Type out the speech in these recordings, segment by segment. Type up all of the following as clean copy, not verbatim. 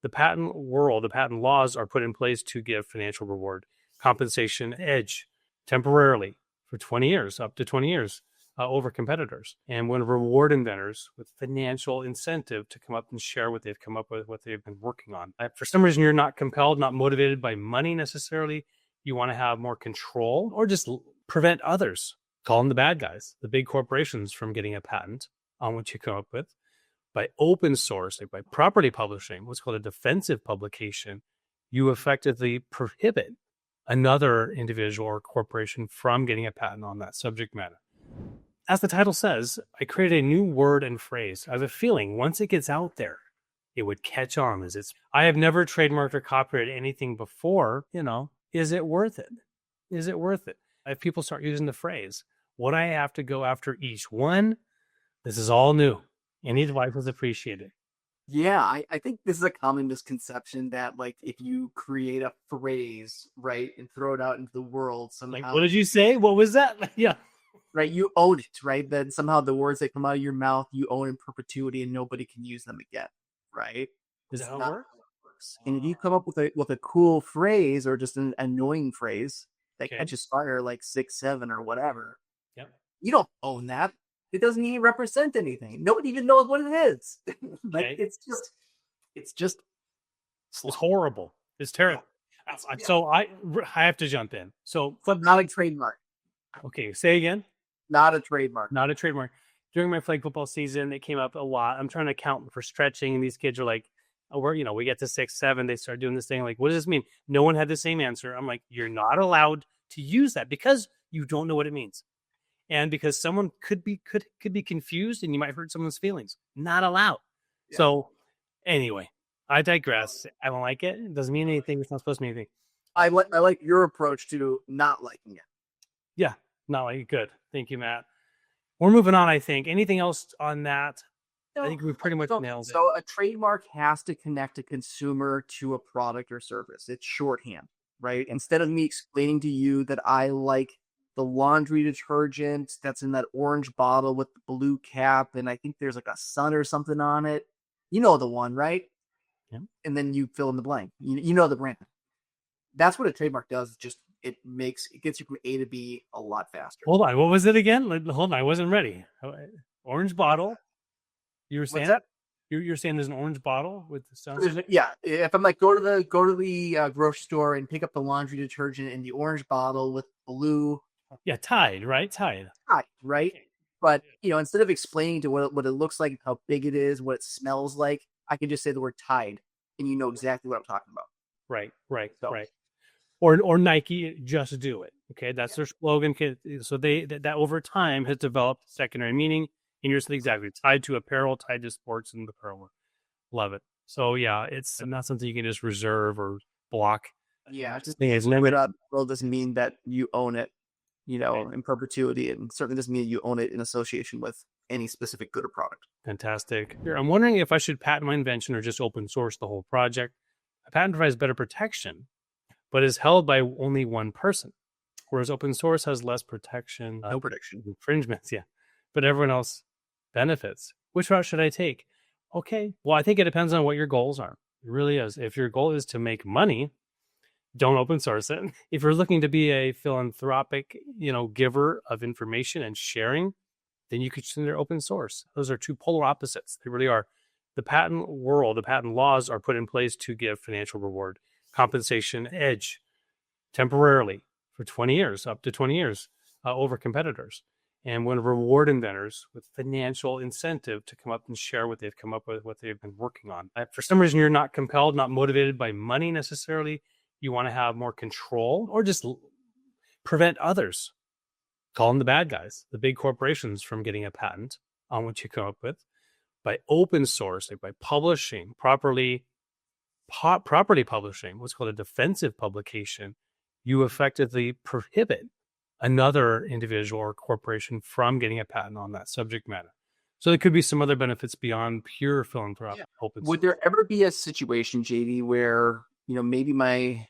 The patent world, the patent laws are put in place to give financial reward, compensation edge temporarily for 20 years, up to 20 years over competitors, and when reward inventors with financial incentive to come up and share what they've come up with, what they've been working on. For some reason, you're not compelled, not motivated by money necessarily. You want to have more control or just prevent others, call them the bad guys, the big corporations, from getting a patent on what you come up with. By open source, like by property publishing, what's called a defensive publication, you effectively prohibit another individual or corporation from getting a patent on that subject matter. As the title says, I created a new word and phrase. I have a feeling once it gets out there, it would catch on. I have never trademarked or copyrighted anything before. Is it worth it? Is it worth it? If people start using the phrase, would I have to go after each one? This is all new. Any advice was appreciated. Yeah, I think this is a common misconception that, like, if you create a phrase, right, and throw it out into the world somehow. Like, what did you say? What was that? Yeah. Right, you own it, right? Then somehow the words that come out of your mouth, you own in perpetuity, and nobody can use them again, right? Is that how it works? And if you come up with a cool phrase or just an annoying phrase that catches fire, like 6, 7, or whatever, you don't own that. It doesn't even represent anything. Nobody even knows what it is. Like, it's just it's horrible. It's terrible. So I have to jump in. So not a trademark. Okay, say again. Not a trademark. Not a trademark. During my flag football season, it came up a lot. I'm trying to account for stretching, and these kids are like, "Oh, we get to 6, 7." They start doing this thing. Like, what does this mean? No one had the same answer. I'm like, you're not allowed to use that because you don't know what it means, and because someone could be confused, and you might hurt someone's feelings. Not allowed. Yeah. So, anyway, I digress. I don't like it. It doesn't mean anything. It's not supposed to mean anything. I like your approach to not liking it. Yeah. Not like good. Thank you, Matt. We're moving on, I think. Anything else on that? No, I think we've pretty much nailed it. So a trademark has to connect a consumer to a product or service. It's shorthand, right? Instead of me explaining to you that I like the laundry detergent that's in that orange bottle with the blue cap, and I think there's like a sun or something on it. You know the one, right? Yeah. And then you fill in the blank. You know the brand. That's what a trademark does. It gets you from A to B a lot faster. Hold on. What was it again? Hold on. I wasn't ready. Orange bottle. You were saying that? You're saying there's an orange bottle with the sun? Yeah. If I'm like, go to the grocery store and pick up the laundry detergent in the orange bottle with blue. Yeah. Tide, right? Tide, right? But, instead of explaining to what it looks like, how big it is, what it smells like, I can just say the word Tide and you know exactly what I'm talking about. Right. Or Nike, just do it. Okay, that's their slogan. So that over time has developed secondary meaning, and you're exactly tied to apparel, tied to sports and apparel. Love it. So yeah, it's not something you can just reserve or block. Yeah, just limit up. Well, doesn't mean that you own it, in perpetuity, and certainly doesn't mean you own it in association with any specific good or product. Fantastic. I'm wondering if I should patent my invention or just open source the whole project. A patent provides better protection, but is held by only one person, whereas open source has less protection. No protection. Infringements, yeah. But everyone else benefits. Which route should I take? Okay, well, I think it depends on what your goals are. It really is. If your goal is to make money, don't open source it. If you're looking to be a philanthropic, giver of information and sharing, then you could consider open source. Those are two polar opposites. They really are. The patent world, the patent laws are put in place to give financial reward, compensation edge temporarily for 20 years, up to 20 years over competitors. And when reward inventors with financial incentive to come up and share what they've come up with, what they've been working on. For some reason, you're not compelled, not motivated by money necessarily. You want to have more control or just prevent others, call them the bad guys, the big corporations, from getting a patent on what you come up with. By open source, like by publishing property publishing, what's called a defensive publication, you effectively prohibit another individual or corporation from getting a patent on that subject matter. So there could be some other benefits beyond pure philanthropic open source. Would there ever be a situation, JD, where, maybe I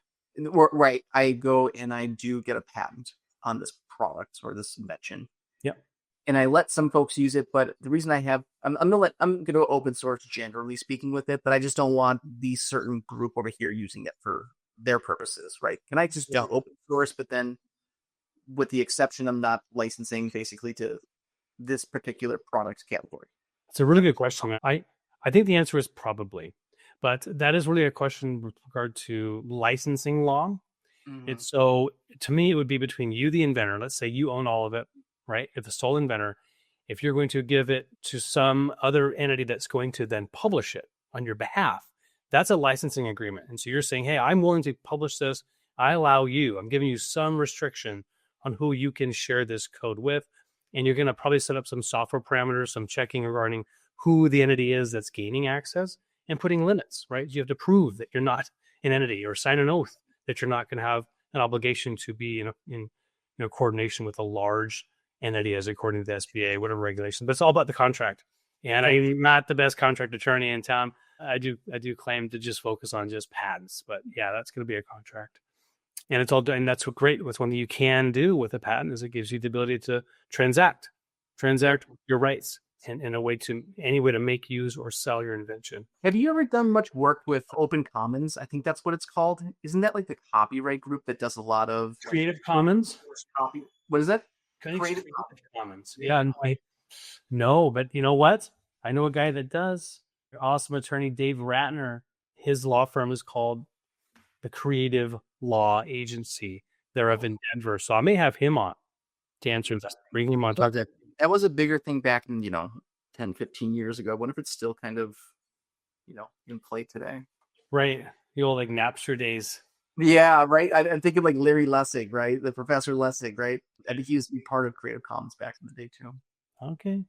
go and I do get a patent on this product or this invention. Yep. and I let some folks use it. But the reason I'm gonna open source generally speaking with it, but I just don't want the certain group over here using it for their purposes, right? Can I just open source, but then with the exception, I'm not licensing basically to this particular product category? It's a really good question, man. I think the answer is probably, but that is really a question with regard to licensing law. It's so, to me, it would be between you, the inventor. Let's say you own all of it, right? You're the sole inventor. If you're going to give it to some other entity that's going to then publish it on your behalf, that's a licensing agreement. And so you're saying, hey, I'm willing to publish this. I allow you, I'm giving you some restriction on who you can share this code with. And you're going to probably set up some software parameters, some checking regarding who the entity is that's gaining access, and putting limits, right? You have to prove that you're not an entity, or sign an oath that you're not going to have an obligation to be in coordination with a large entity as according to the SBA, whatever regulation. But it's all about the contract. And I'm not the best contract attorney in town. I do claim to just focus on just patents, but yeah, that's going to be a contract. And it's all done. And that's what great. What's one thing you can do with a patent is it gives you the ability to transact your rights and in a way to any way to make, use, or sell your invention. Have you ever done much work with Open Commons? I think that's what it's called. Isn't that like the copyright group that does a lot of Creative Commons? What is that? Creative Commons. Yeah, no, but you know what? I know a guy that does. Awesome attorney Dave Ratner. His law firm is called the Creative Law Agency. They're up in Denver, so I may have him on to answer that. Bring him on. That was a bigger thing back in 10, 15 years ago. I wonder if it's still kind of in play today. Right, the old like Napster days. Yeah, right. I'm thinking like Larry Lessig, right? The Professor Lessig, right? I think he used to be part of Creative Commons back in the day too. Okay.